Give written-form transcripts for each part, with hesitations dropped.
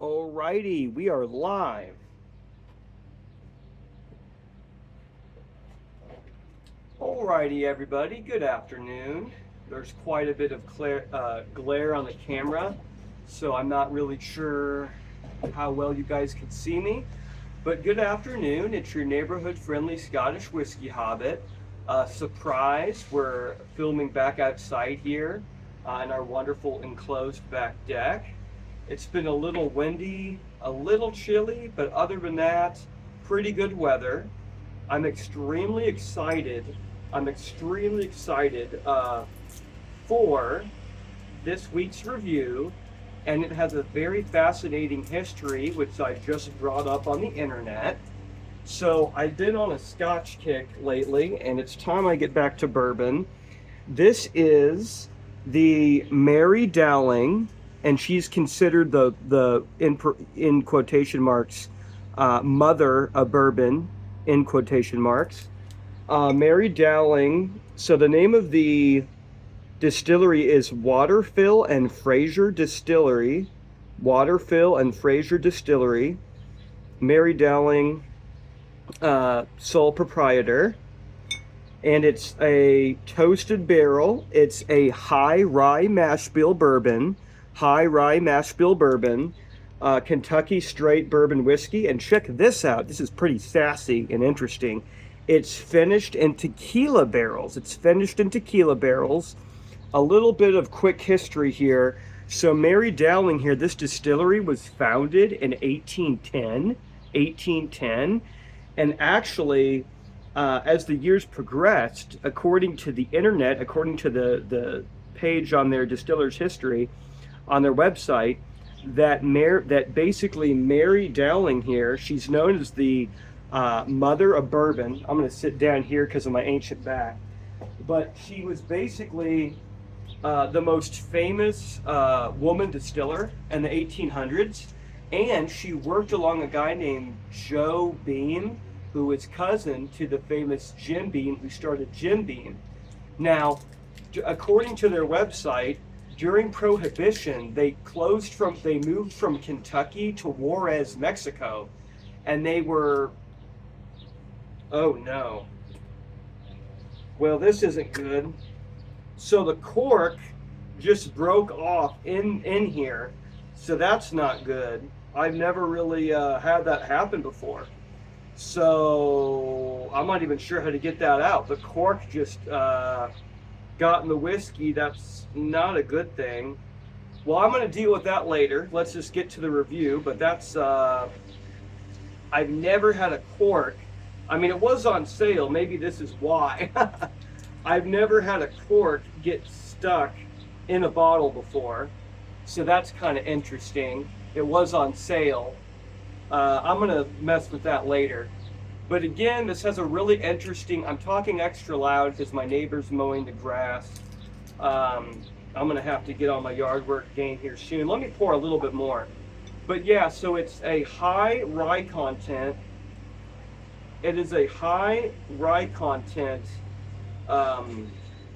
Alrighty, we are live. Alrighty, everybody, good afternoon. There's quite a bit of glare on the camera, so I'm not really sure how well you guys can see me. But good afternoon, it's your neighborhood friendly Scottish whiskey hobbit. Surprise, we're filming back outside here in our wonderful enclosed back deck. It's been a little windy, a little chilly, but other than that, pretty good weather. I'm extremely excited. I'm extremely excited for this week's review, and it has a very fascinating history, which I just brought up on the internet. So I've been on a Scotch kick lately, and it's time I get back to bourbon. This is the Mary Dowling, and she's considered the in quotation marks mother of bourbon in quotation marks. Mary Dowling. So the name of the distillery is Waterfill and Frazier Distillery. Waterfill and Frazier Distillery. Mary Dowling, sole proprietor. And it's a toasted barrel. It's a high rye mash bill bourbon. High rye mash bill bourbon. Kentucky straight bourbon whiskey. And check this out. This is pretty sassy and interesting. It's finished in tequila barrels. It's finished in tequila barrels. A little bit of quick history here. So Mary Dowling here, this distillery was founded in 1810. And actually, as the years progressed, according to the internet, according to the page on their distiller's history on their website, that basically Mary Dowling here, she's known as the mother of bourbon. I'm going to sit down here because of my ancient back. But she was basically the most famous woman distiller in the 1800s. And she worked along a guy named Joe Beam, who is cousin to the famous Jim Beam, who started Jim Beam. Now, according to their website, during Prohibition, they moved from Kentucky to Juarez, Mexico, and they were, oh no. Well, this isn't good. So the cork just broke off in here, so that's not good. I've never really had that happen before. So I'm not even sure how to get that out. The cork just got in the whiskey. That's not a good thing. Well, I'm going to deal with that later. Let's just get to the review. But that's, I've never had a cork. I mean, it was on sale. Maybe this is why. I've never had a cork get stuck in a bottle before. So that's kind of interesting. It was on sale. I'm going to mess with that later. But again, this has a really interesting, I'm talking extra loud because my neighbor's mowing the grass. I'm going to have to get on my yard work game here soon. Let me pour a little bit more. But yeah, so it's a high rye content. It is a high rye content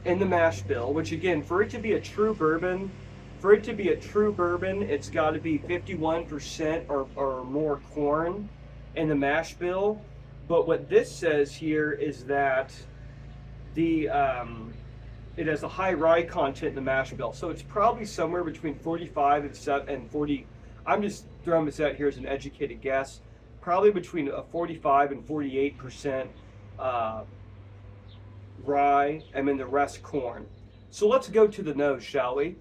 in the mash bill, which again, for it to be a true bourbon, it's got to be 51% or more corn in the mash bill. But what this says here is that it has a high rye content in the mash bill. So it's probably somewhere between 45 and 40. I'm just throwing this out here as an educated guess. Probably between a 45 and 48% rye, and then the rest corn. So let's go to the nose, shall we?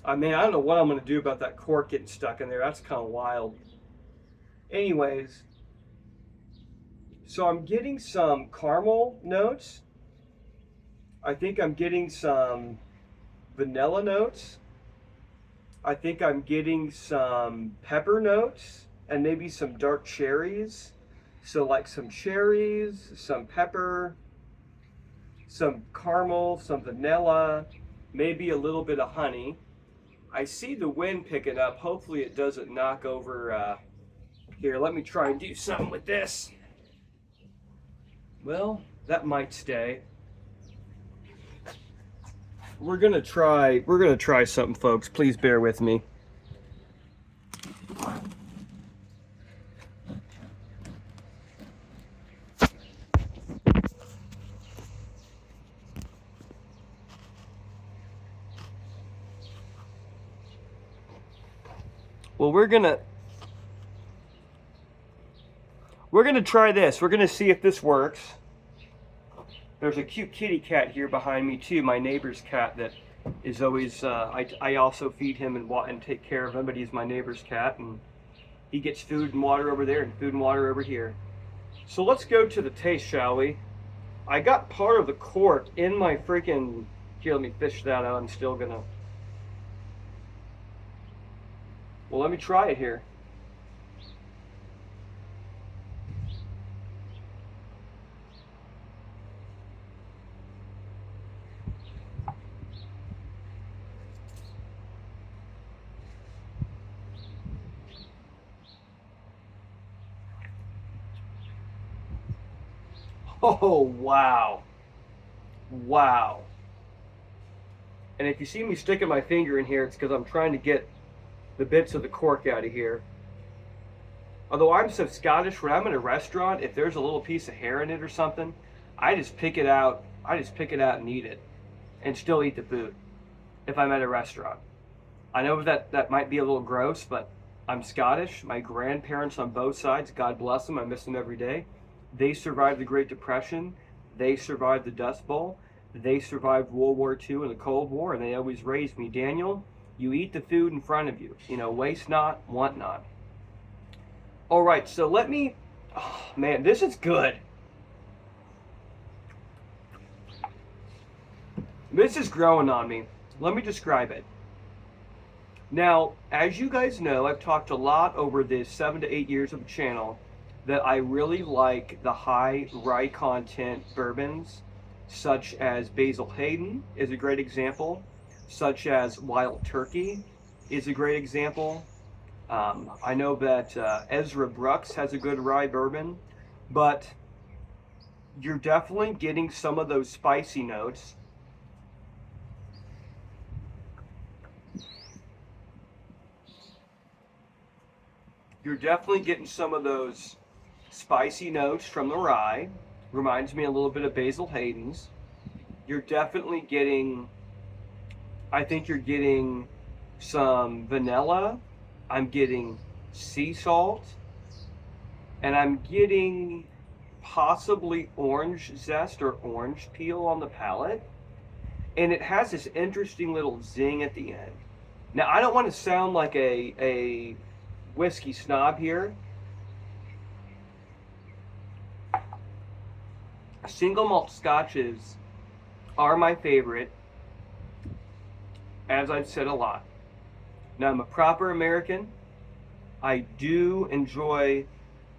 I mean, I don't know what I'm going to do about that cork getting stuck in there. That's kind of wild. Anyways, so I'm getting some caramel notes. I think I'm getting some vanilla notes. I think I'm getting some pepper notes and maybe some dark cherries. So like some cherries, some pepper, some caramel, some vanilla, maybe a little bit of honey. I see the wind picking up. Hopefully it doesn't knock over. Here, let me try and do something with this. Well, that might stay. We're gonna try something, folks. Please bear with me. Well, we're gonna try this. We're gonna see if this works. There's a cute kitty cat here behind me too, my neighbor's cat that is always, I also feed him and take care of him, but he's my neighbor's cat, and he gets food and water over there and food and water over here. So let's go to the taste, shall we? I got part of the cork in my freaking, here, let me fish that out. I'm still gonna, well, let me try it here. Oh, wow. Wow. And if you see me sticking my finger in here, it's because I'm trying to get the bits of the cork out of here. Although I'm so Scottish, when I'm in a restaurant, if there's a little piece of hair in it or something, I just pick it out. I just pick it out and eat it, and still eat the food if I'm at a restaurant. I know that might be a little gross, but I'm Scottish. My grandparents on both sides, God bless them, I miss them every day. They survived the Great Depression. They survived the Dust Bowl. They survived World War II and the Cold War, and they always raised me, Daniel, you eat the food in front of you. You know, waste not, want not. All right, so let me, oh man, this is good. This is growing on me. Let me describe it. Now, as you guys know, I've talked a lot over the 7 to 8 years of the channel that I really like the high rye content bourbons, such as Basil Hayden is a great example, such as Wild Turkey is a great example. I know that Ezra Brooks has a good rye bourbon, but you're definitely getting some of those spicy notes. You're definitely getting some of those spicy notes from the rye. Reminds me a little bit of Basil Hayden's. You're definitely getting, I think you're getting some vanilla. I'm getting sea salt. And I'm getting possibly orange zest or orange peel on the palate. And it has this interesting little zing at the end. Now, I don't want to sound like a whiskey snob here. Single malt scotches are my favorite, as I've said a lot. Now, I'm a proper American. I do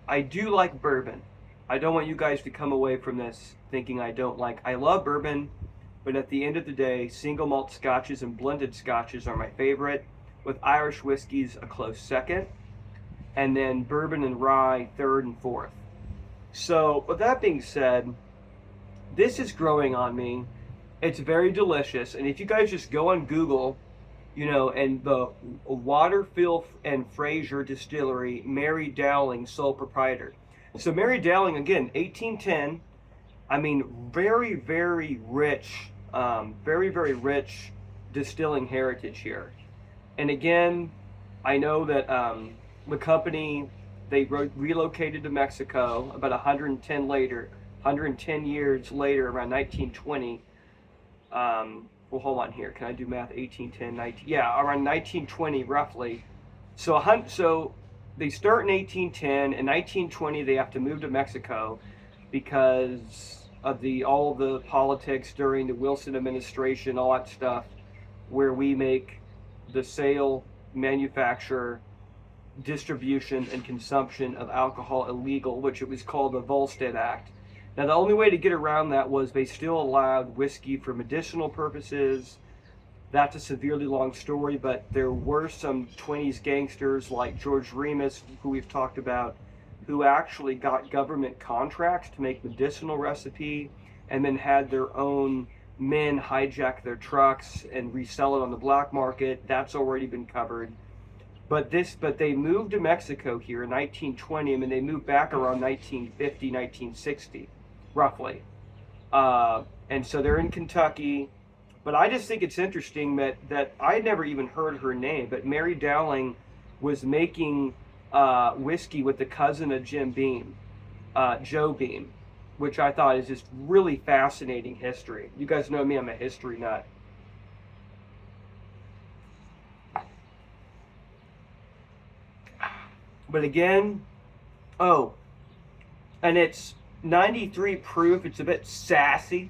like bourbon. I don't want you guys to come away from this thinking I don't like. I love bourbon, but at the end of the day, single malt scotches and blended scotches are my favorite, with Irish whiskeys a close second, and then bourbon and rye third and fourth. So, with that being said, this is growing on me. It's very delicious, and if you guys just go on Google, you know, and the Waterfill and Frazier distillery, Mary Dowling, sole proprietor. So Mary Dowling, again, 1810. I mean, very, very rich, very rich distilling heritage here. And again, I know that the company, they relocated to Mexico about 110 years later, around 1920. Well, hold on here. Can I do math? 1810, 19. Yeah, around 1920, roughly. So they start in 1810. In 1920, they have to move to Mexico because of all the politics during the Wilson administration, all that stuff, where we make the sale, manufacture, distribution, and consumption of alcohol illegal, which it was called the Volstead Act. Now, the only way to get around that was they still allowed whiskey for medicinal purposes. That's a severely long story, but there were some 20s gangsters like George Remus, who we've talked about, who actually got government contracts to make medicinal recipe and then had their own men hijack their trucks and resell it on the black market. That's already been covered. But they moved to Mexico here in 1920, and they moved back around 1950, 1960. Roughly. And so they're in Kentucky. But I just think it's interesting that I had never even heard her name, but Mary Dowling was making whiskey with the cousin of Jim Beam, Joe Beam, which I thought is just really fascinating history. You guys know me, I'm a history nut. But again, oh, and it's 93 proof. It's a bit sassy,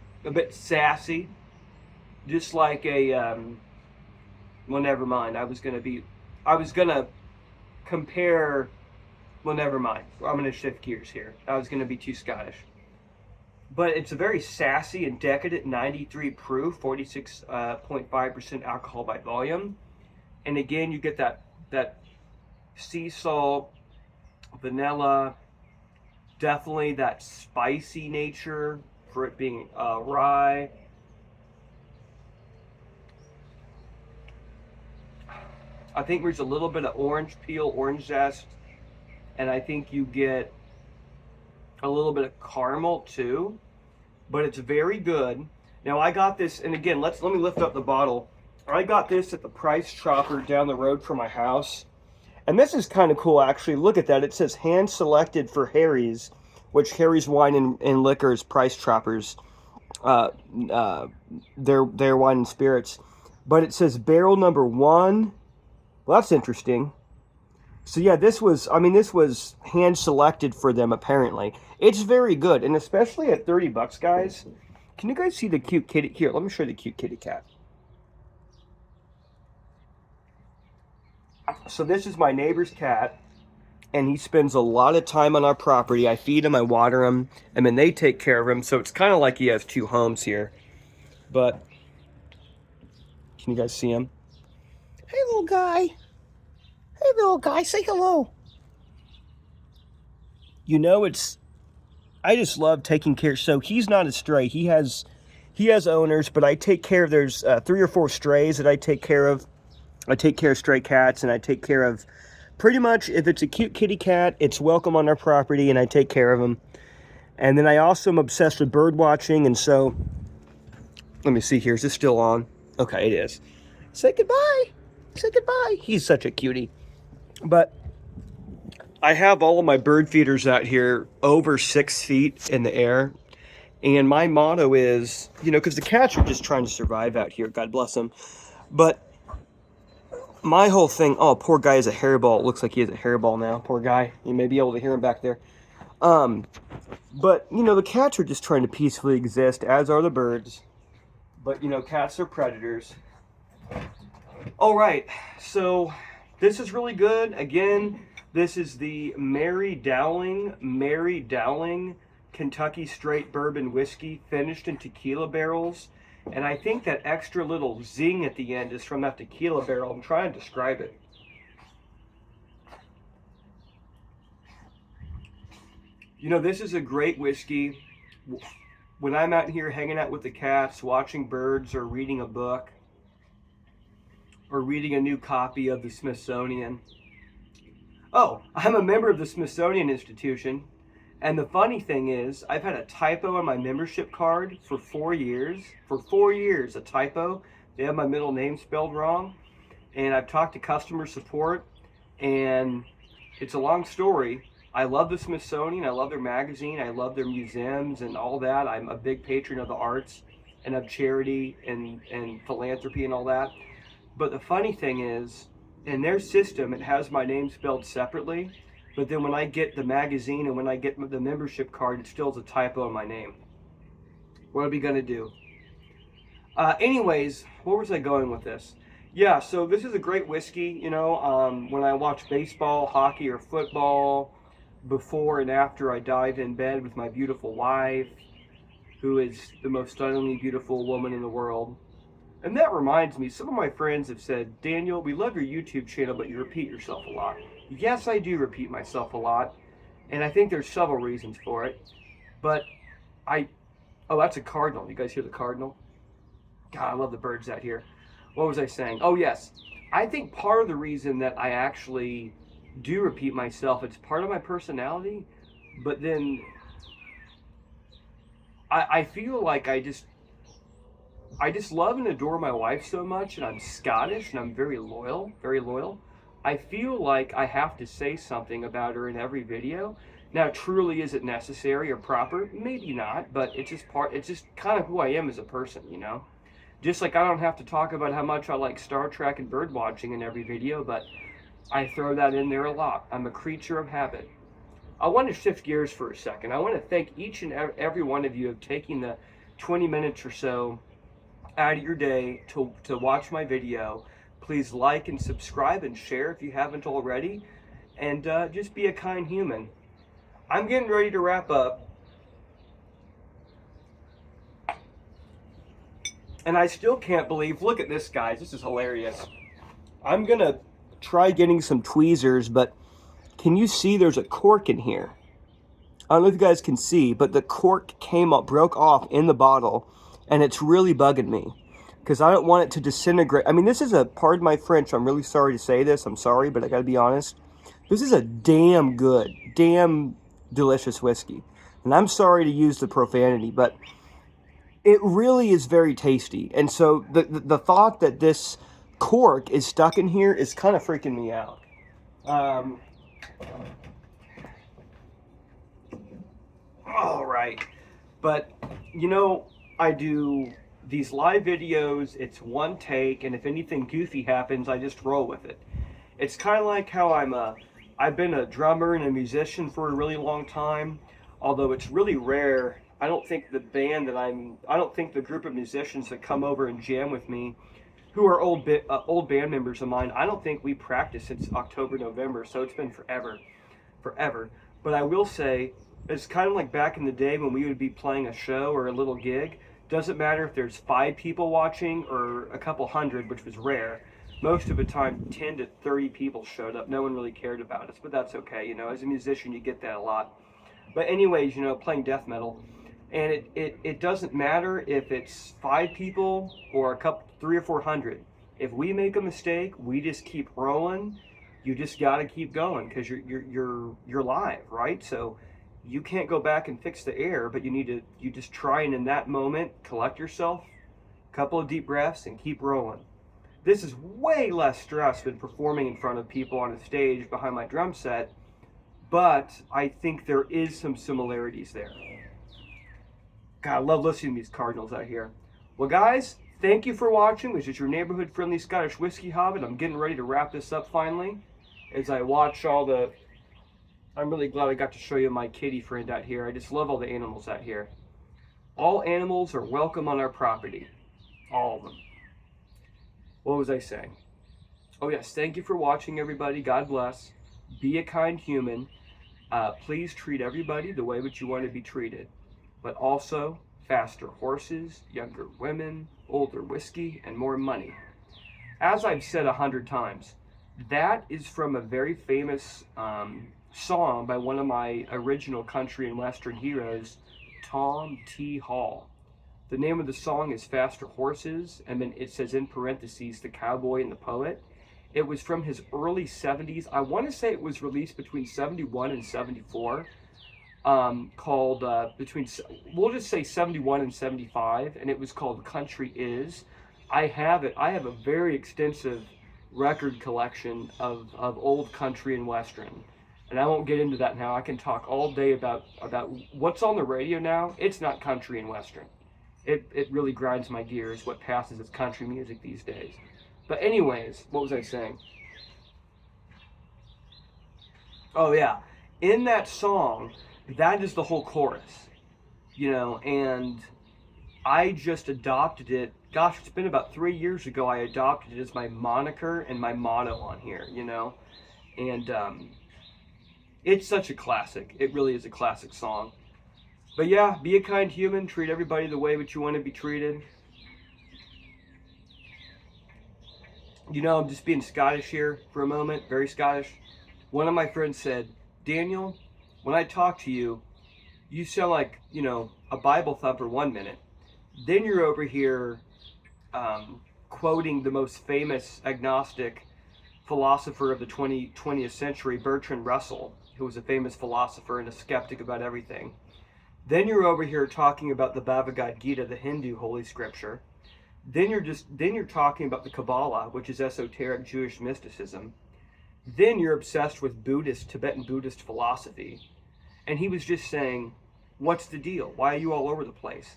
just like a, well, never mind. I was gonna compare, well, never mind. I'm gonna shift gears here. I was gonna be too Scottish. But it's a very sassy and decadent 93 proof, 46.5% alcohol by volume. And again, you get that sea salt, vanilla, definitely that spicy nature for it being rye. I think there's a little bit of orange peel, orange zest, and I think you get a little bit of caramel too, but it's very good. Now I got this, and again, let me lift up the bottle. I got this at the Price Chopper down the road from my house. And this is kind of cool, actually. Look at that. It says hand selected for Harry's, which Harry's Wine and Liquors, Price Choppers, their wine and spirits. But it says barrel number 1. Well, that's interesting. So yeah, this was hand selected for them, apparently. It's very good, and especially at $30, guys. Can you guys see the cute kitty? Here, let me show you the cute kitty cat. So this is my neighbor's cat, and he spends a lot of time on our property. I feed him, I water him, and then they take care of him. So it's kind of like he has 2 homes here. But can you guys see him? Hey, little guy. Hey, little guy, say hello. You know, I just love taking care. So he's not a stray. He has owners, but I take care of, there's 3 or 4 strays that I take care of. I take care of stray cats, and I take care of pretty much, if it's a cute kitty cat, it's welcome on our property, and I take care of them. And then I also am obsessed with bird watching, and so, let me see here, is this still on? Okay, it is. Say goodbye. Say goodbye. He's such a cutie. But I have all of my bird feeders out here over 6 feet in the air. And my motto is, because the cats are just trying to survive out here, God bless them. But my whole thing, oh, poor guy has a hairball. It looks like he has a hairball now. Poor guy. You may be able to hear him back there. But, the cats are just trying to peacefully exist, as are the birds. But, cats are predators. All right, so this is really good. Again, this is the Mary Dowling Kentucky Straight Bourbon Whiskey, finished in tequila barrels. And I think that extra little zing at the end is from that tequila barrel. I'm trying to describe it. This is a great whiskey. When I'm out here hanging out with the cats, watching birds, or reading a book, or reading a new copy of the Smithsonian. Oh, I'm a member of the Smithsonian Institution. And the funny thing is, I've had a typo on my membership card for 4 years. For 4 years, a typo. They have my middle name spelled wrong. And I've talked to customer support, and it's a long story. I love the Smithsonian. I love their magazine. I love their museums and all that. I'm a big patron of the arts and of charity and philanthropy and all that. But the funny thing is, in their system, it has my name spelled separately. But then when I get the magazine and when I get the membership card, it still has a typo in my name. What are we going to do? Anyways, where was I going with this? Yeah, so this is a great whiskey. When I watch baseball, hockey, or football, before and after I dive in bed with my beautiful wife, who is the most stunningly beautiful woman in the world. And that reminds me, some of my friends have said, Daniel, we love your YouTube channel, but you repeat yourself a lot. Yes, I do repeat myself a lot, and I think there's several reasons for it. But oh, that's a cardinal. You guys hear the cardinal? God, I love the birds out here. What was I saying? Oh, yes. I think part of the reason that I actually do repeat myself, it's part of my personality, but then I feel like I just love and adore my wife so much, and I'm Scottish, and I'm very loyal, very loyal. I feel like I have to say something about her in every video. Now, truly, is it necessary or proper? Maybe not, but it's just kind of who I am as a person, you know? Just like I don't have to talk about how much I like Star Trek and bird watching in every video, but I throw that in there a lot. I'm a creature of habit. I want to shift gears for a second. I want to thank each and every one of you of taking the 20 minutes or so out of your day to watch my video. Please like and subscribe and share if you haven't already, and just be a kind human. I'm getting ready to wrap up, and I still can't believe, look at this, guys, this is hilarious. I'm gonna try getting some tweezers, but can you see there's a cork in here? I don't know if you guys can see, but the cork broke off in the bottle, and it's really bugging me because I don't want it to disintegrate. I mean, this is pardon my French, I'm really sorry to say this, I'm sorry, but I gotta be honest. This is a damn good, damn delicious whiskey. And I'm sorry to use the profanity, but it really is very tasty. And so the thought that this cork is stuck in here is kind of freaking me out. All right, but you know, I do these live videos, it's one take, and if anything goofy happens, I just roll with it. It's kind of like how I've been a drummer and a musician for a really long time, although it's really rare. I don't think the group of musicians that come over and jam with me, who are old band members of mine, I don't think we practiced since October, November, so it's been forever. But I will say, it's kind of like back in the day when we would be playing a show or a little gig. Doesn't matter if there's 5 people watching or a couple hundred, which was rare. Most of the time, 10 to 30 people showed up. No one really cared about us, but that's okay. You know, as a musician, you get that a lot. But anyways, you know, playing death metal, and it doesn't matter if it's 5 people or 300 or 400. If we make a mistake, we just keep rolling. You just got to keep going because you're live, right? So you can't go back and fix the error, but you just try and in that moment collect yourself, a couple of deep breaths, and keep rolling. This is way less stress than performing in front of people on a stage behind my drum set, but I think there is some similarities there. God, I love listening to these cardinals out here. Well, guys, thank you for watching. This is your neighborhood-friendly Scottish whiskey hobbit. I'm getting ready to wrap this up finally as I watch all the... I'm really glad I got to show you my kitty friend out here. I just love all the animals out here. All animals are welcome on our property. All of them. What was I saying? Oh yes, thank you for watching, everybody. God bless. Be a kind human. Please treat everybody the way that you want to be treated. But also, faster horses, younger women, older whiskey, and more money. As I've said 100 times, that is from a very famous song by one of my original country and western heroes, Tom T. Hall. The name of the song is Faster Horses, and then it says in parentheses, The Cowboy and the Poet. It was from his early 70s. I want to say it was released between 71 and 74. Called, we'll just say 71 and 75, and it was called Country Is. I have it. I have a very extensive record collection of old country and western. And I won't get into that now. I can talk all day about what's on the radio now. It's not country and western. It really grinds my gears what passes as country music these days. But anyways, what was I saying? Oh yeah, in that song, that is the whole chorus, you know, and I just adopted it. Gosh, it's been about 3 years ago I adopted it as my moniker and my motto on here, you know, and it's such a classic. It really is a classic song. But yeah, be a kind human, treat everybody the way that you want to be treated. You know, I'm just being Scottish here for a moment, very Scottish. One of my friends said, Daniel, when I talk to you, you sound like, you know, a Bible thumper 1 minute. Then you're over here quoting the most famous agnostic philosopher of the 20th century, Bertrand Russell, who was a famous philosopher and a skeptic about everything. Then you're over here talking about the Bhagavad Gita, the Hindu holy scripture. Then you're talking about the Kabbalah, which is esoteric Jewish mysticism. Then you're obsessed with Tibetan Buddhist philosophy. And he was just saying, what's the deal? Why are you all over the place?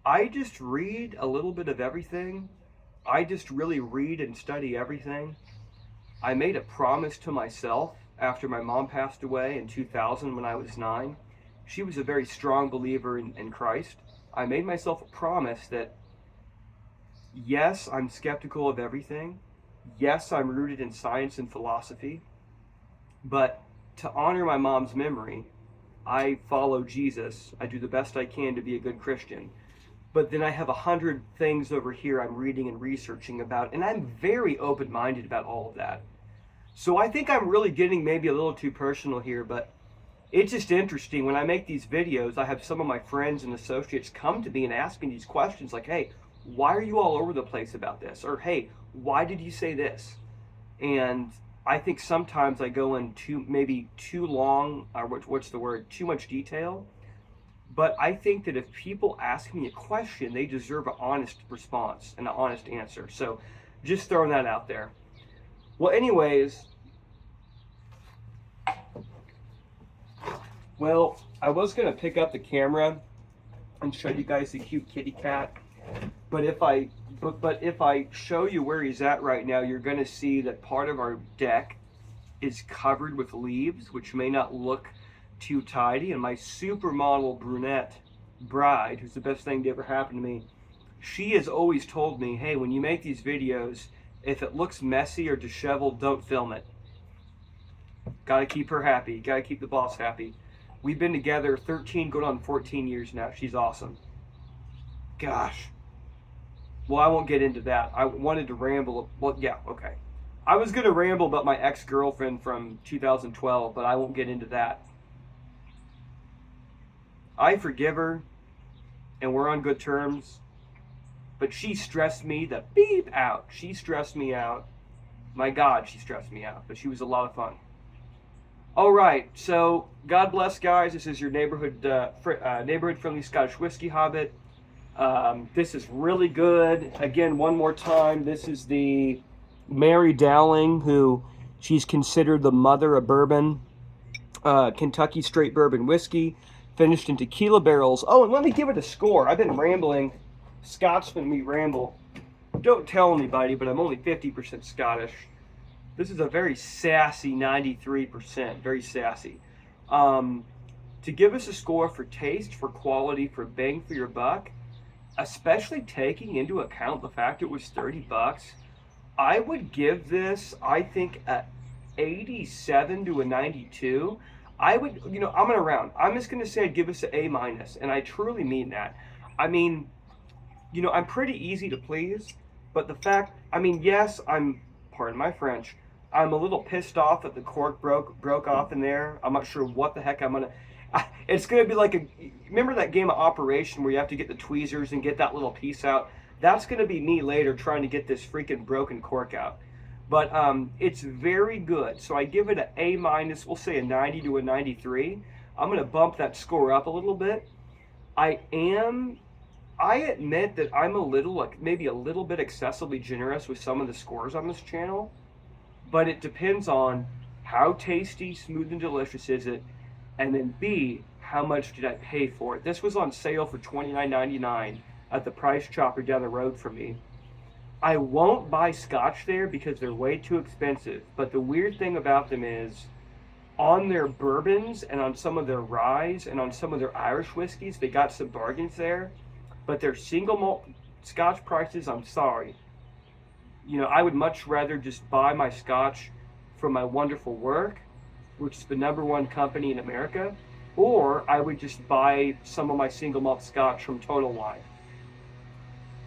I just read a little bit of everything. I just really read and study everything. I made a promise to myself after my mom passed away in 2000 when I was 9. She was a very strong believer in Christ. I made myself a promise that, yes, I'm skeptical of everything. Yes, I'm rooted in science and philosophy. But to honor my mom's memory, I follow Jesus. I do the best I can to be a good Christian. But then I have 100 things over here I'm reading and researching about, and I'm very open-minded about all of that. So I think I'm really getting maybe a little too personal here, but it's just interesting. When I make these videos, I have some of my friends and associates come to me and ask me these questions like, hey, why are you all over the place about this? Or, hey, why did you say this? And I think sometimes I go in maybe too long, or what's the word, too much detail. But I think that if people ask me a question, they deserve an honest response and an honest answer. So just throwing that out there. Well, anyways, I was going to pick up the camera and show you guys the cute kitty cat. But if I show you where he's at right now, you're going to see that part of our deck is covered with leaves, which may not look too tidy. And my supermodel brunette bride, who's the best thing to ever happen to me, she has always told me, hey, when you make these videos, if it looks messy or disheveled, don't film it. Gotta keep her happy. Gotta keep the boss happy. We've been together 13, going on 14 years now. She's awesome. Gosh. Well, I won't get into that. I wanted to ramble. Well, yeah, okay. I was going to ramble about my ex-girlfriend from 2012, but I won't get into that. I forgive her, and we're on good terms, but she stressed me the beep out. She stressed me out. My God, she stressed me out, but she was a lot of fun. All right, so God bless, guys. This is your neighborhood-friendly Scottish whiskey hobbit. This is really good. Again, one more time, this is the Mary Dowling, who she's considered the mother of bourbon. Kentucky straight bourbon whiskey, finished in tequila barrels. Oh, and let me give it a score. I've been rambling. Scotsman, we ramble. Don't tell anybody, but I'm only 50% Scottish. This is a very sassy 93%, very sassy. To give us a score for taste, for quality, for bang for your buck, especially taking into account the fact it was 30 bucks, I would give this, I think, a 87 to a 92. I'm gonna round. I'm just gonna say I'd give us an A-, and I truly mean that. I mean, I'm pretty easy to please, but the fact, yes, pardon my French, I'm a little pissed off that the cork broke off in there. I'm not sure what the heck it's gonna be like remember that game of Operation where you have to get the tweezers and get that little piece out? That's gonna be me later trying to get this freaking broken cork out. But it's very good. So I give it an A-, we'll say a 90 to a 93. I'm gonna bump that score up a little bit. I admit that I'm maybe a little bit excessively generous with some of the scores on this channel, but it depends on how tasty, smooth, and delicious is it, and then B, how much did I pay for it? This was on sale for $29.99 at the Price Chopper down the road from me. I won't buy scotch there because they're way too expensive, but the weird thing about them is on their bourbons and on some of their ryes and on some of their Irish whiskeys, they got some bargains there, but their single malt scotch prices, I'm sorry. I would much rather just buy my scotch from my wonderful work, which is the #1 company in America, or I would just buy some of my single malt scotch from Total Wine.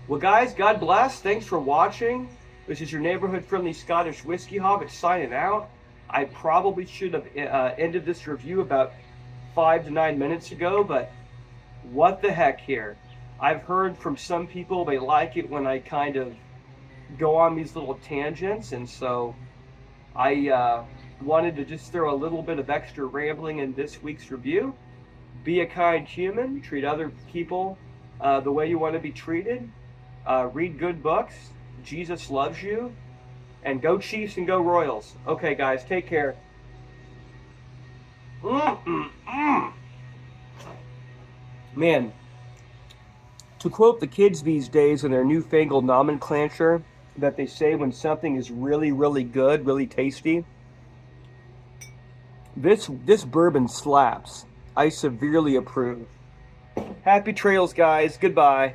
Well, guys, God bless. Thanks for watching. This is your neighborhood-friendly Scottish whiskey hobbit signing out. I probably should have ended this review about 5 to 9 minutes ago, but what the heck here? I've heard from some people they like it when I kind of go on these little tangents, and so I wanted to just throw a little bit of extra rambling in this week's review. Be a kind human. Treat other people the way you want to be treated. Read good books. Jesus loves you. And go Chiefs and go Royals. Okay, guys, take care. Man, to quote the kids these days in their newfangled nomenclature that they say when something is really, really good, really tasty, this bourbon slaps. I severely approve. Happy trails, guys. Goodbye.